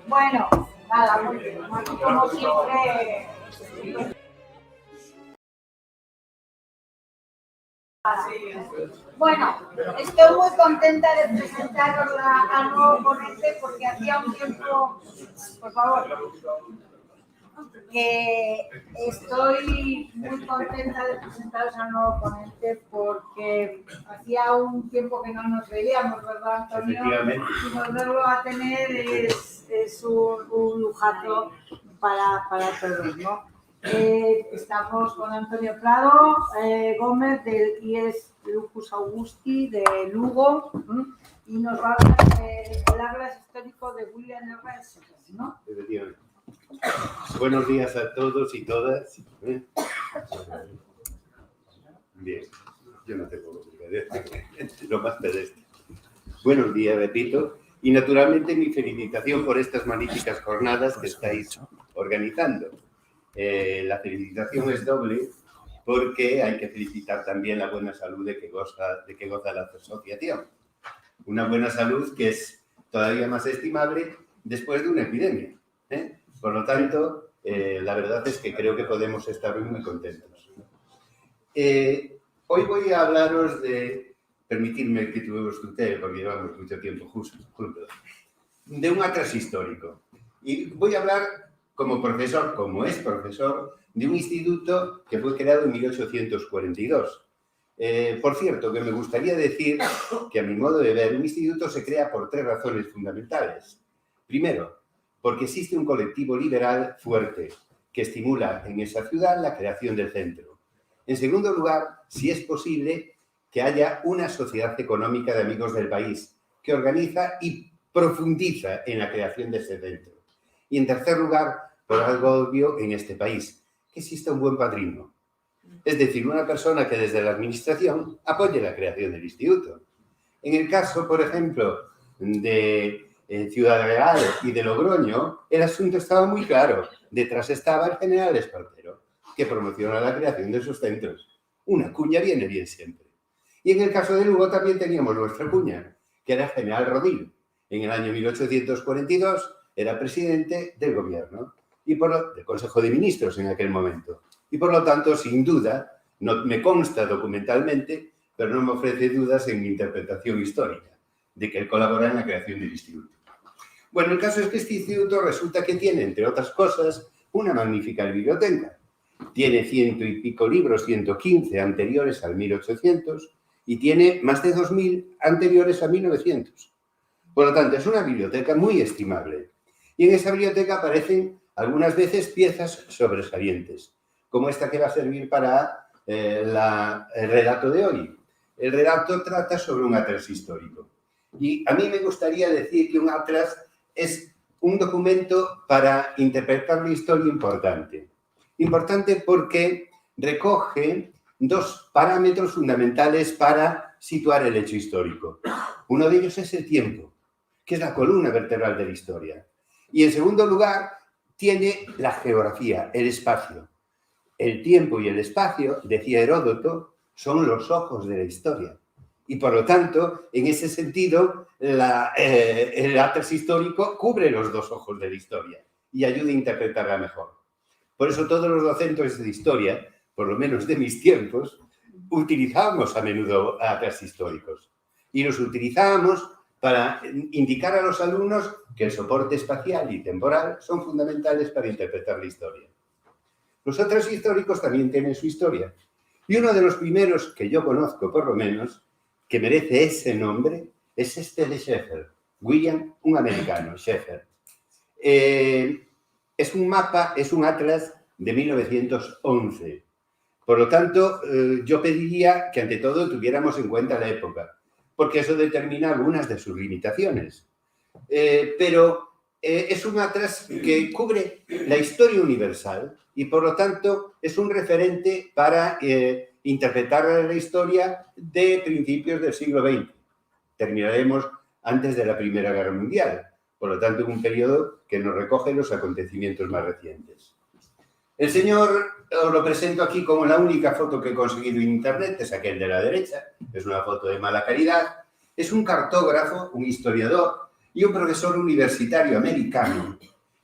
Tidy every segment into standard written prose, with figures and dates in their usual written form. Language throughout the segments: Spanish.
Bueno, nada, como siempre. Bueno, estoy muy contenta de presentaros al nuevo ponente porque hacía un tiempo, por favor, que estoy muy contenta de presentaros al nuevo ponente porque hacía un tiempo que no nos veíamos, ¿verdad, Antonio? Y volverlo a tener es un lujazo para todos, ¿no? Estamos con Antonio Prado Gómez del IES Lucus Augusti de Lugo y nos va a hablar del Atlas histórico de William Herrera, ¿no? Buenos días a todos y todas. Bien, yo no tengo lo más pedestre. Buenos días, repito, y naturalmente mi felicitación por estas magníficas jornadas que estáis organizando. La felicitación es doble porque hay que felicitar también la buena salud de que goza la asociación. Una buena salud que es todavía más estimable después de una epidemia. Por lo tanto, la verdad es que creo que podemos estar muy contentos. Hoy voy a hablaros de, permitidme que os tutee, porque llevamos mucho tiempo juntos, de un atlas histórico. Y voy a hablar como profesor, como es profesor, de un instituto que fue creado en 1842. Por cierto, que me gustaría decir que a mi modo de ver, un instituto se crea por 3 razones fundamentales. Primero, porque existe un colectivo liberal fuerte que estimula en esa ciudad la creación del centro. En segundo lugar, si es posible, que haya una sociedad económica de amigos del país que organiza y profundiza en la creación de ese centro. Y en tercer lugar, por algo obvio en este país, que exista un buen padrino. Es decir, una persona que desde la administración apoye la creación del instituto. En el caso, por ejemplo, de Ciudad Real y de Logroño, el asunto estaba muy claro. Detrás estaba el general Espartero, que promociona la creación de esos centros. Una cuña viene bien siempre. Y en el caso de Lugo también teníamos nuestra cuña, que era el general Rodil. En el año 1842 era presidente del gobierno y del Consejo de Ministros en aquel momento. Y por lo tanto, sin duda, no me consta documentalmente, pero no me ofrece dudas en mi interpretación histórica, de que él colabora en la creación del instituto. Bueno, el caso es que este instituto resulta que tiene, entre otras cosas, una magnífica biblioteca. Tiene 100 y pico libros, 115 anteriores al 1800, y tiene más de 2000 anteriores a 1900. Por lo tanto, es una biblioteca muy estimable. Y en esa biblioteca aparecen algunas veces piezas sobresalientes, como esta que va a servir para el relato de hoy. El relato trata sobre un atlas histórico. Y a mí me gustaría decir que un atlas es un documento para interpretar la historia importante. Importante porque recoge 2 parámetros fundamentales para situar el hecho histórico. Uno de ellos es el tiempo, que es la columna vertebral de la historia. Y en segundo lugar, tiene la geografía, el espacio. El tiempo y el espacio, decía Heródoto, son los ojos de la historia. Y por lo tanto, en ese sentido, el atlas histórico cubre los 2 ojos de la historia y ayuda a interpretarla mejor. Por eso todos los docentes de historia, por lo menos de mis tiempos, utilizábamos a menudo atlas históricos. Y los utilizábamos para indicar a los alumnos que el soporte espacial y temporal son fundamentales para interpretar la historia. Los atlas históricos también tienen su historia. Y uno de los primeros que yo conozco, por lo menos, que merece ese nombre, es este de Sheffer. William, un americano, Sheffer. Es un mapa, es un atlas de 1911. Por lo tanto, yo pediría que ante todo tuviéramos en cuenta la época, porque eso determina algunas de sus limitaciones. Pero es un atlas que cubre la historia universal y por lo tanto es un referente para interpretar la historia de principios del siglo XX. Terminaremos antes de la Primera Guerra Mundial, por lo tanto un periodo que nos recoge los acontecimientos más recientes. El señor os lo presento aquí como la única foto que he conseguido en internet, es aquel de la derecha, es una foto de mala calidad. Es un cartógrafo, un historiador y un profesor universitario americano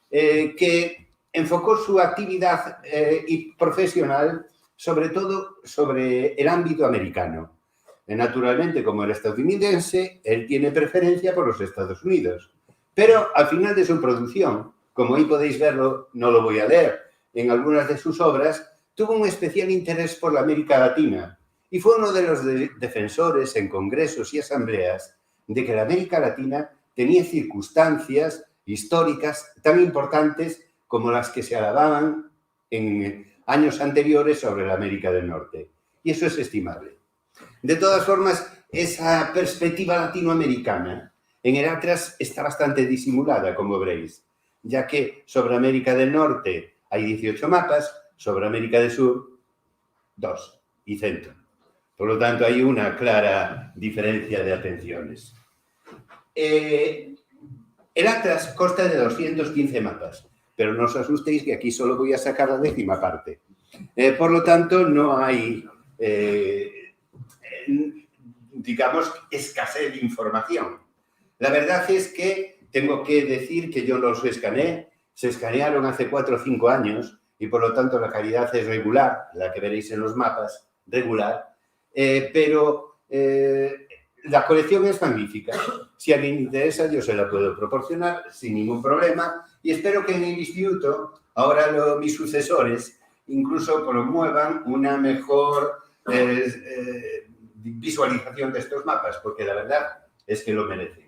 que enfocó su actividad y profesional sobre todo sobre el ámbito americano. Naturalmente, como era estadounidense, él tiene preferencia por los Estados Unidos. Pero al final de su producción, como ahí podéis verlo, no lo voy a leer, en algunas de sus obras, tuvo un especial interés por la América Latina y fue uno de los defensores en congresos y asambleas de que la América Latina tenía circunstancias históricas tan importantes como las que se alababan en años anteriores sobre la América del Norte. Y eso es estimable. De todas formas, esa perspectiva latinoamericana en el Atlas está bastante disimulada, como veréis, ya que sobre América del Norte hay 18 mapas, sobre América del Sur, 2 y centro. Por lo tanto, hay una clara diferencia de atenciones. El Atlas consta de 215 mapas, pero no os asustéis que aquí solo voy a sacar la 10ª parte. Por lo tanto, no hay, digamos, escasez de información. La verdad es que tengo que decir que yo los escaneé, se escanearon hace 4 o 5 años y por lo tanto la calidad es regular, la que veréis en los mapas, regular, pero la colección es magnífica. Si a alguien le interesa, yo se la puedo proporcionar sin ningún problema y espero que en el instituto, ahora mis sucesores, incluso promuevan una mejor visualización de estos mapas, porque la verdad es que lo merecen.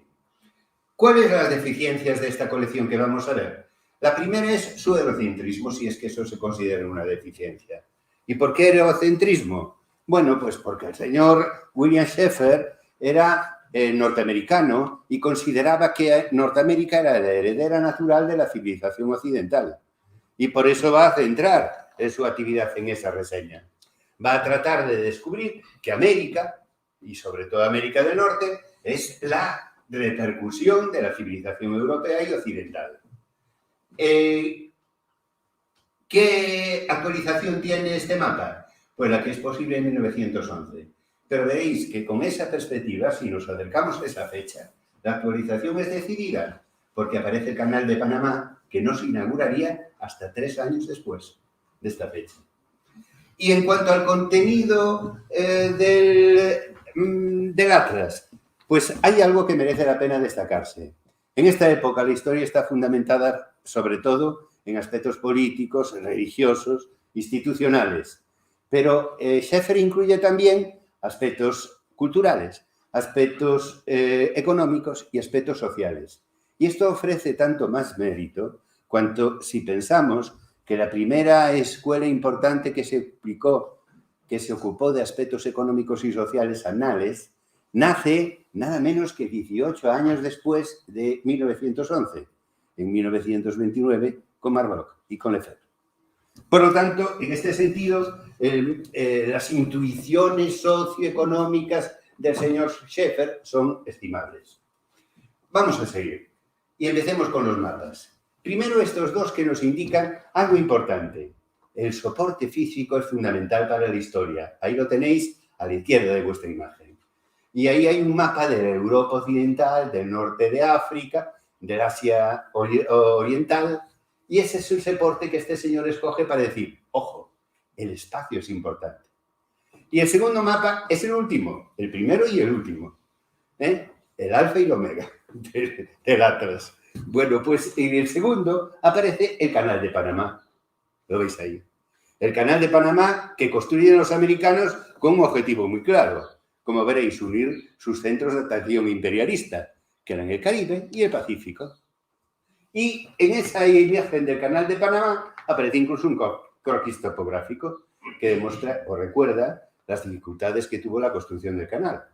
¿Cuáles son las deficiencias de esta colección que vamos a ver? La primera es su eurocentrismo, si es que eso se considera una deficiencia. ¿Y por qué eurocentrismo? Bueno, pues porque el señor William Sheffer era norteamericano y consideraba que Norteamérica era la heredera natural de la civilización occidental. Y por eso va a centrar su actividad en esa reseña. Va a tratar de descubrir que América, y sobre todo América del Norte, es la repercusión de la civilización europea y occidental. ¿Qué actualización tiene este mapa? Pues la que es posible en 1911. Pero veréis que con esa perspectiva, si nos acercamos a esa fecha, la actualización es decidida, porque aparece el Canal de Panamá, que no se inauguraría hasta 3 años después de esta fecha. Y en cuanto al contenido del Atlas, pues hay algo que merece la pena destacarse. En esta época la historia está fundamentada sobre todo en aspectos políticos, religiosos, institucionales. Pero Sheffer incluye también aspectos culturales, aspectos económicos y aspectos sociales. Y esto ofrece tanto más mérito cuanto si pensamos que la primera escuela importante que se ocupó de aspectos económicos y sociales anales, nace nada menos que 18 años después de 1911, en 1929, con Marbach y con Lefebvre. Por lo tanto, en este sentido, las intuiciones socioeconómicas del señor Sheffer son estimables. Vamos a seguir y empecemos con los mapas. Primero, estos dos que nos indican algo importante. El soporte físico es fundamental para la historia. Ahí lo tenéis a la izquierda de vuestra imagen. Y ahí hay un mapa de la Europa occidental, del norte de África, del Asia oriental, y ese es el soporte que este señor escoge para decir, ojo, el espacio es importante. Y el segundo mapa es el último, el primero y el último, el alfa y el omega del Atlas. Bueno, pues en el segundo aparece el Canal de Panamá, lo veis ahí. El Canal de Panamá que construyen los americanos con un objetivo muy claro. Como veréis, unir sus centros de atracción imperialista, que eran el Caribe y el Pacífico. Y en esa imagen del Canal de Panamá aparece incluso un croquis topográfico que demuestra o recuerda las dificultades que tuvo la construcción del canal,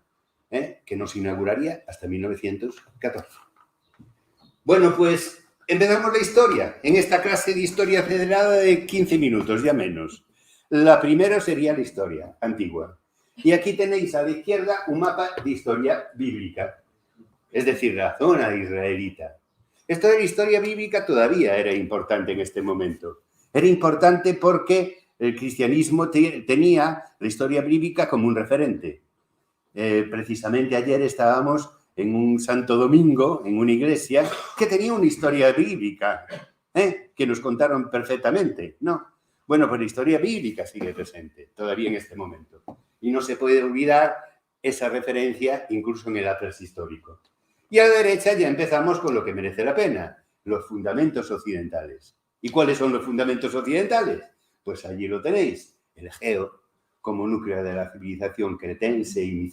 que no se inauguraría hasta 1914. Bueno, pues empezamos la historia, en esta clase de historia acelerada de 15 minutos, ya menos. La primera sería la historia antigua. Y aquí tenéis a la izquierda un mapa de historia bíblica, es decir, la zona israelita. Esto de la historia bíblica todavía era importante en este momento. Era importante porque el cristianismo tenía la historia bíblica como un referente. Precisamente ayer estábamos en un Santo Domingo, en una iglesia, que tenía una historia bíblica, que nos contaron perfectamente, ¿no? Bueno, pues la historia bíblica sigue presente, todavía en este momento. Y no se puede olvidar esa referencia incluso en el atlas histórico. Y a la derecha ya empezamos con lo que merece la pena, los fundamentos occidentales. ¿Y cuáles son los fundamentos occidentales? Pues allí lo tenéis, el Egeo, como núcleo de la civilización cretense y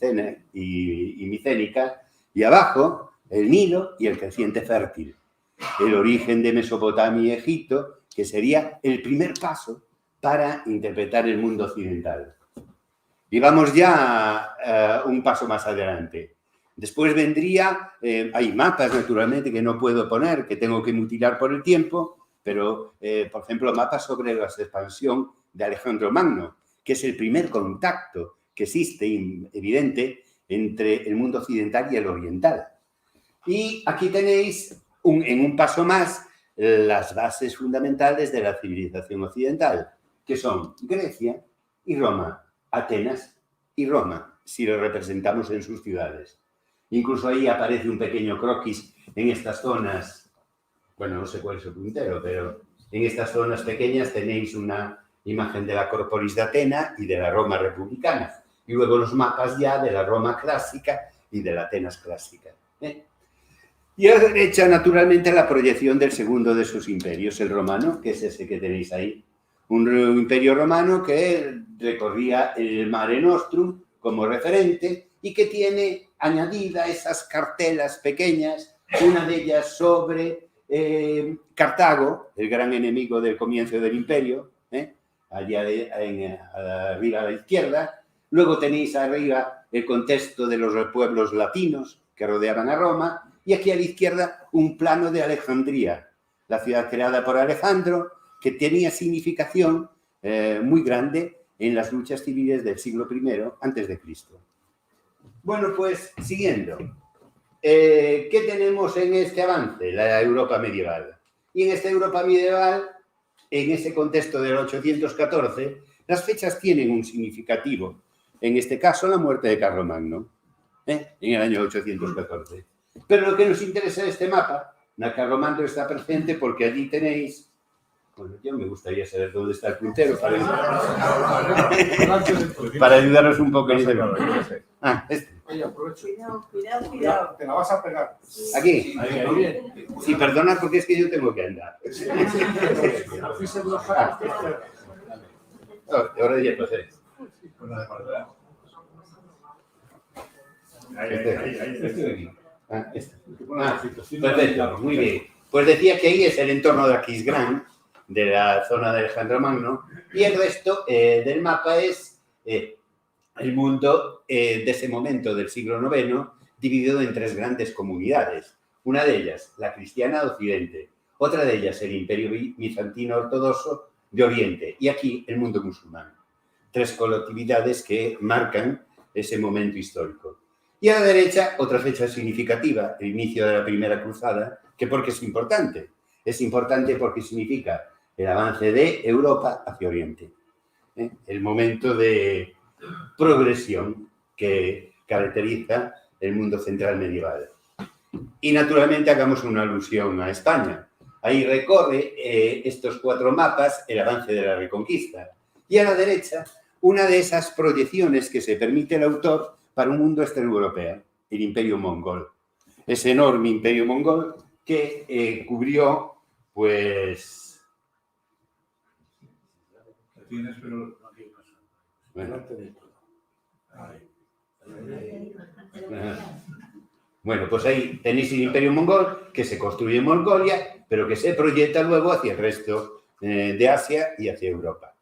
micénica, y abajo el Nilo y el creciente fértil, el origen de Mesopotamia y Egipto, que sería el primer paso para interpretar el mundo occidental. Y vamos ya un paso más adelante. Después vendría, hay mapas naturalmente que no puedo poner, que tengo que mutilar por el tiempo, pero, por ejemplo, mapas sobre la expansión de Alejandro Magno, que es el primer contacto que existe evidente entre el mundo occidental y el oriental. Y aquí tenéis, en un paso más, las bases fundamentales de la civilización occidental, que son Grecia y Roma, Atenas y Roma, si lo representamos en sus ciudades. Incluso ahí aparece un pequeño croquis en estas zonas, bueno, no sé cuál es el puntero, pero en estas zonas pequeñas tenéis una imagen de la Acrópolis de Atenas y de la Roma republicana. Y luego los mapas ya de la Roma clásica y de la Atenas clásica. Y a la derecha, naturalmente, la proyección del segundo de sus imperios, el romano, que es ese que tenéis ahí. Un imperio romano que recorría el Mare Nostrum como referente y que tiene añadida esas cartelas pequeñas, una de ellas sobre Cartago, el gran enemigo del comienzo del imperio, allá arriba a la izquierda. Luego tenéis arriba el contexto de los pueblos latinos que rodeaban a Roma, y aquí a la izquierda un plano de Alejandría, la ciudad creada por Alejandro, que tenía significación muy grande en las luchas civiles del siglo I antes de Cristo. Bueno, pues siguiendo, ¿qué tenemos en este avance? La Europa medieval. Y en esta Europa medieval, en ese contexto del 814, las fechas tienen un significativo. En este caso, la muerte de Carlomagno, en el año 814. Pero lo que nos interesa de este mapa, Carlomagno está presente porque allí tenéis... Bueno, yo me gustaría saber dónde está el puntero para ayudaros un poco en este momento. Ah, este. Oye, aprovecho. Cuidado. Te la vas a pegar. Aquí. Ahí. Sí, perdona porque es que yo tengo que andar. Ahora ya procede. Perfecto, muy bien. Pues decía que ahí es el entorno de Aquisgrán, de la zona de Alejandro Magno, y el resto del mapa es el mundo de ese momento del siglo IX, dividido en tres grandes comunidades. Una de ellas, la cristiana de Occidente, otra de ellas, el imperio bizantino ortodoxo de Oriente, y aquí el mundo musulmán. Tres colectividades que marcan ese momento histórico. Y a la derecha, otra fecha significativa, el inicio de la Primera Cruzada, que porque es importante. Es importante porque significa el avance de Europa hacia Oriente. El momento de progresión que caracteriza el mundo central medieval. Y naturalmente hagamos una alusión a España. Ahí recorre estos cuatro mapas el avance de la Reconquista. Y a la derecha, una de esas proyecciones que se permite el autor para un mundo extraeuropeo, el Imperio Mongol. Ese enorme Imperio Mongol que cubrió, pues... Tienes, pero... Bueno, pues ahí tenéis el Imperio Mongol que se construye en Mongolia, pero que se proyecta luego hacia el resto de Asia y hacia Europa.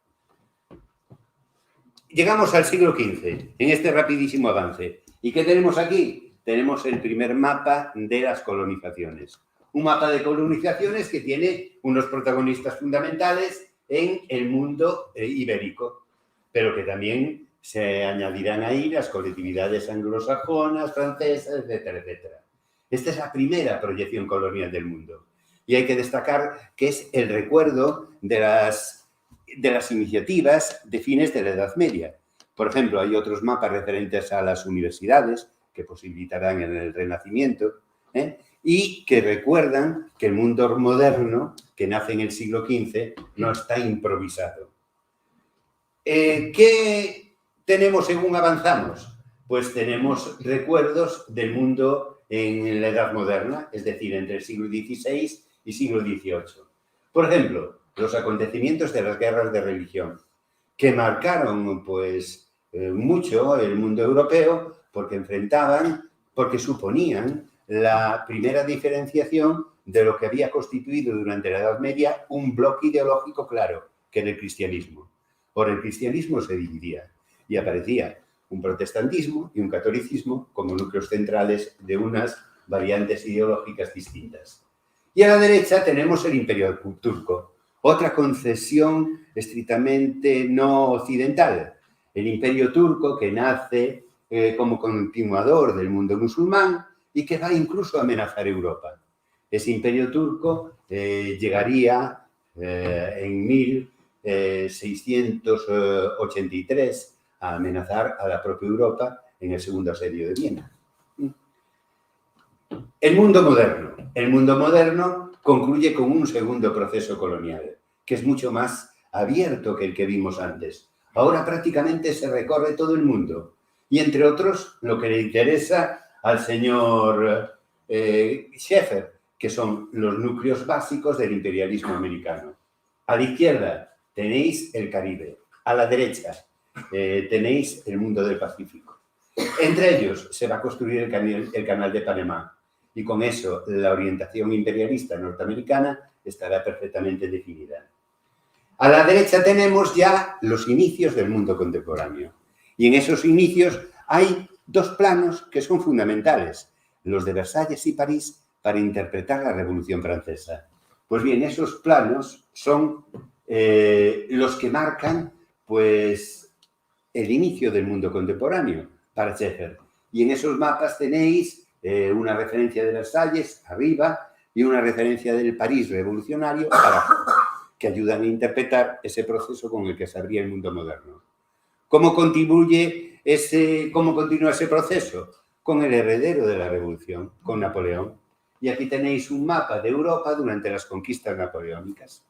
Llegamos al siglo XV, en este rapidísimo avance. ¿Y qué tenemos aquí? Tenemos el primer mapa de las colonizaciones. Un mapa de colonizaciones que tiene unos protagonistas fundamentales en el mundo ibérico, pero que también se añadirán ahí las colectividades anglosajonas, francesas, etcétera, etcétera. Esta es la primera proyección colonial del mundo. Y hay que destacar que es el recuerdo de las de las iniciativas de fines de la Edad Media. Por ejemplo, hay otros mapas referentes a las universidades que posibilitarán en el Renacimiento, y que recuerdan que el mundo moderno, que nace en el siglo XV, no está improvisado. ¿Qué tenemos según avanzamos? Pues tenemos recuerdos del mundo en la Edad Moderna, es decir, entre el siglo XVI y siglo XVIII. Por ejemplo, los acontecimientos de las guerras de religión, que marcaron pues, mucho el mundo europeo porque suponían la primera diferenciación de lo que había constituido durante la Edad Media un bloque ideológico claro, que era el cristianismo. Por el cristianismo se dividía y aparecía un protestantismo y un catolicismo como núcleos centrales de unas variantes ideológicas distintas. Y a la derecha tenemos el Imperio Turco, otra concesión estrictamente no occidental. El Imperio Turco que nace como continuador del mundo musulmán y que va incluso a amenazar Europa. Ese Imperio Turco llegaría en 1683 a amenazar a la propia Europa en el segundo asedio de Viena. El mundo moderno concluye con un segundo proceso colonial, que es mucho más abierto que el que vimos antes. Ahora prácticamente se recorre todo el mundo. Y entre otros, lo que le interesa al señor Schaeffer, que son los núcleos básicos del imperialismo americano. A la izquierda tenéis el Caribe, a la derecha tenéis el mundo del Pacífico. Entre ellos se va a construir el canal de Panamá y con eso la orientación imperialista norteamericana estará perfectamente definida. A la derecha tenemos ya los inicios del mundo contemporáneo y en esos inicios hay dos planos que son fundamentales, los de Versalles y París, para interpretar la Revolución Francesa. Pues bien, esos planos son los que marcan pues, el inicio del mundo contemporáneo para Schaeffer. Y en esos mapas tenéis una referencia de Versalles arriba y una referencia del París revolucionario abajo, que ayudan a interpretar ese proceso con el que se abría el mundo moderno. ¿Cómo continúa ese proceso? Con el heredero de la revolución, con Napoleón. Y aquí tenéis un mapa de Europa durante las conquistas napoleónicas.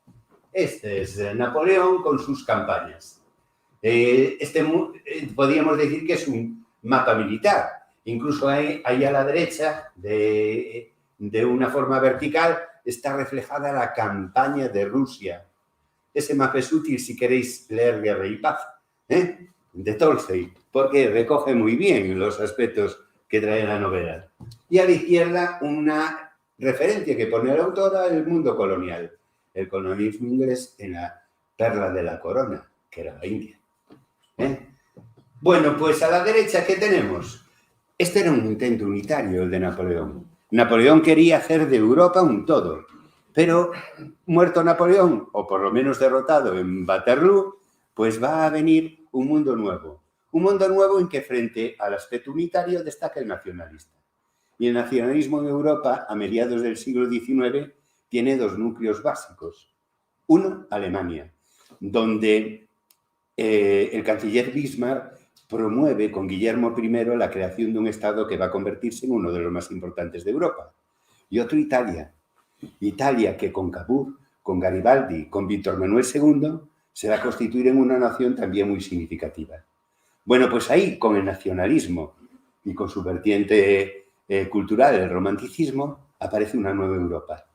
Este es Napoleón con sus campañas. Podríamos decir que es un mapa militar. Incluso ahí a la derecha, de una forma vertical, está reflejada la campaña de Rusia. Ese mapa es útil si queréis leer Guerra y Paz, de Tolstoy, porque recoge muy bien los aspectos que trae la novela. Y a la izquierda una referencia que pone la autora al mundo colonial, el colonialismo inglés en la perla de la corona, que era la India. Bueno, pues a la derecha, ¿qué tenemos? Este era un intento unitario, el de Napoleón. Napoleón quería hacer de Europa un todo, pero muerto Napoleón, o por lo menos derrotado en Waterloo, pues va a venir un mundo nuevo. Un mundo nuevo en que frente al aspecto unitario destaca el nacionalista. Y el nacionalismo en Europa, a mediados del siglo XIX, tiene dos núcleos básicos. Uno, Alemania, donde el canciller Bismarck promueve con Guillermo I la creación de un Estado que va a convertirse en uno de los más importantes de Europa. Y otro, Italia. Italia que con Cavour, con Garibaldi, con Víctor Manuel II, se va a constituir en una nación también muy significativa. Bueno, pues ahí, con el nacionalismo y con su vertiente cultural, el romanticismo, aparece una nueva Europa.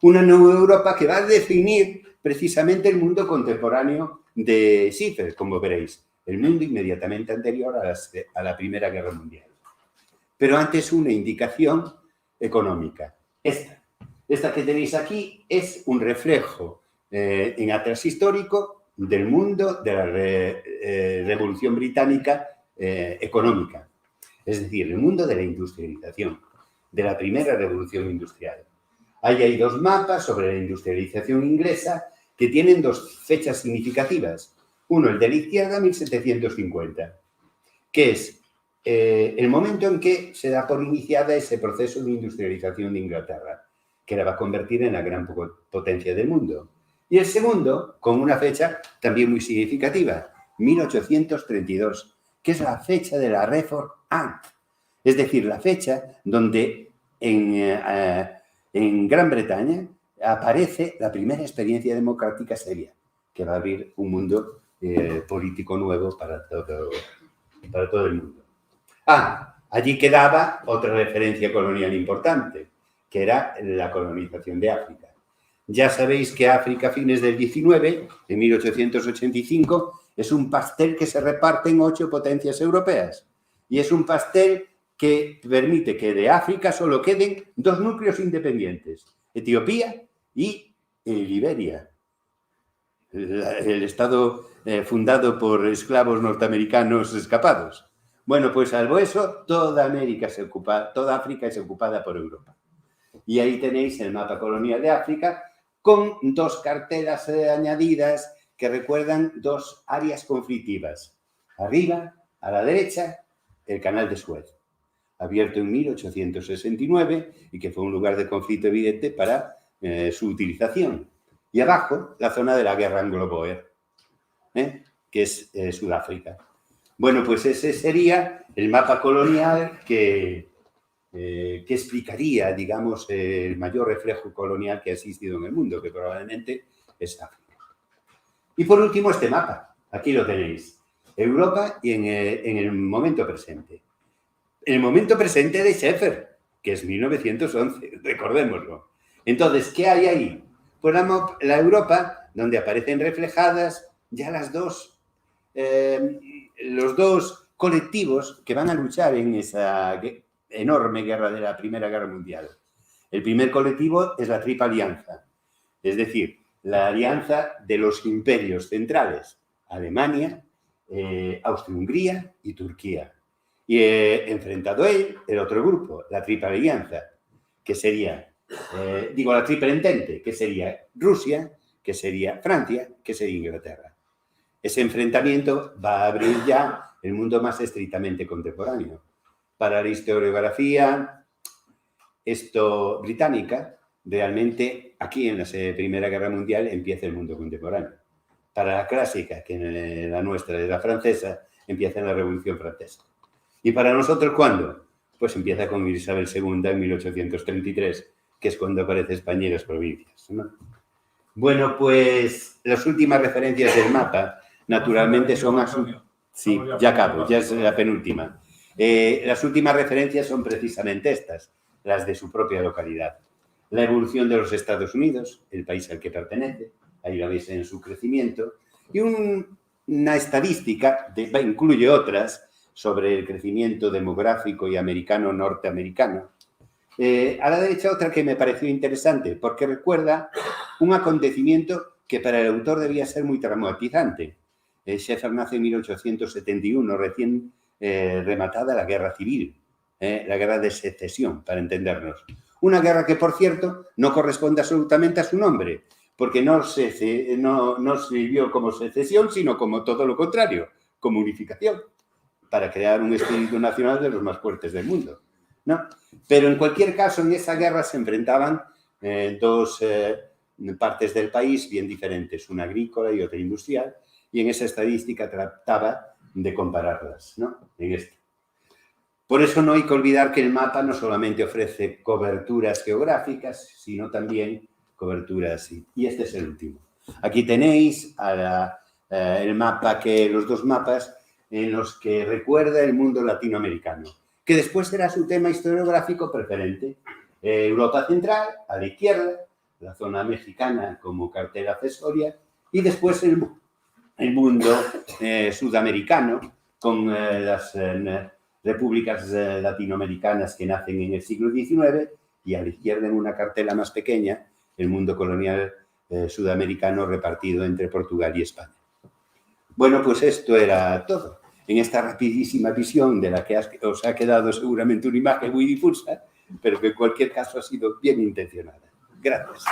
Una nueva Europa que va a definir precisamente el mundo contemporáneo de Schaeffer, como veréis, el mundo inmediatamente anterior a la Primera Guerra Mundial. Pero antes una indicación económica. Esta que tenéis aquí es un reflejo en atlas histórico del mundo de la Revolución Británica económica. Es decir, el mundo de la industrialización, de la primera revolución industrial. Ahí hay dos mapas sobre la industrialización inglesa que tienen dos fechas significativas. Uno, el de la izquierda, 1750, que es el momento en que se da por iniciada ese proceso de industrialización de Inglaterra, que la va a convertir en la gran potencia del mundo. Y el segundo, con una fecha también muy significativa, 1832, que es la fecha de la Reform Act, es decir, la fecha donde en Gran Bretaña aparece la primera experiencia democrática seria, que va a abrir un mundo político nuevo para todo el mundo. Allí quedaba otra referencia colonial importante, que era la colonización de África. Ya sabéis que África a fines del 19, en 1885, es un pastel que se reparte en 8 potencias europeas. Y es un pastel que permite que de África solo queden 2 núcleos independientes, Etiopía y Liberia. El estado fundado por esclavos norteamericanos escapados. Bueno, pues salvo eso, toda África es ocupada por Europa. Y ahí tenéis el mapa colonial de África con 2 cartelas añadidas que recuerdan 2 áreas conflictivas. Arriba, a la derecha, el canal de Suez, abierto en 1869 y que fue un lugar de conflicto evidente para su utilización. Y abajo, la zona de la guerra anglo-boer, que es Sudáfrica. Bueno, pues ese sería el mapa colonial que explicaría, digamos, el mayor reflejo colonial que ha existido en el mundo, que probablemente es África. Y por último, este mapa. Aquí lo tenéis. Europa y en el momento presente. El momento presente de Schaeffer, que es 1911, recordémoslo. Entonces, ¿qué hay ahí? Pues la Europa, donde aparecen reflejadas ya los 2 colectivos que van a luchar en esa enorme guerra de la Primera Guerra Mundial. El primer colectivo es la Triple Alianza, es decir, la alianza de los imperios centrales, Alemania, Austria-Hungría y Turquía. Y enfrentado a él, el otro grupo, la Triple Alianza, que sería, la Triple Entente, que sería Rusia, que sería Francia, que sería Inglaterra. Ese enfrentamiento va a abrir ya el mundo más estrictamente contemporáneo. Para la historiografía británica, realmente aquí en la Primera Guerra Mundial empieza el mundo contemporáneo. Para la clásica, que en la nuestra es la francesa, empieza en la Revolución Francesa. ¿Y para nosotros cuándo? Pues empieza con Isabel II en 1833, que es cuando aparece España y las provincias, ¿no? Bueno, pues las últimas referencias del mapa, naturalmente son... Sí, ya acabo, ya es la penúltima. Las últimas referencias son precisamente estas, las de su propia localidad. La evolución de los Estados Unidos, el país al que pertenece, ahí lo veis en su crecimiento, y una estadística, incluye otras, sobre el crecimiento demográfico y norteamericano. A la derecha otra que me pareció interesante, porque recuerda un acontecimiento que para el autor debía ser muy traumatizante. Schaeffer nace en 1871, recién rematada la Guerra Civil, la Guerra de Secesión, para entendernos. Una guerra que, por cierto, no corresponde absolutamente a su nombre, porque no sirvió como secesión, sino como todo lo contrario, como unificación, para crear un espíritu nacional de los más fuertes del mundo, ¿no? Pero en cualquier caso, en esa guerra se enfrentaban 2 partes del país bien diferentes, una agrícola y otra industrial, y en esa estadística trataba de compararlas, ¿no? En esto. Por eso no hay que olvidar que el mapa no solamente ofrece coberturas geográficas, sino también coberturas... Y este es el último. Aquí tenéis los 2 mapas en los que recuerda el mundo latinoamericano, que después será su tema historiográfico preferente. Europa Central, a la izquierda, la zona mexicana como cartera accesoria, y después el mundo sudamericano, con las repúblicas latinoamericanas que nacen en el siglo XIX, y a la izquierda, en una cartela más pequeña, el mundo colonial sudamericano repartido entre Portugal y España. Bueno, pues esto era todo. En esta rapidísima visión de la que os ha quedado seguramente una imagen muy difusa, pero que en cualquier caso ha sido bien intencionada. Gracias.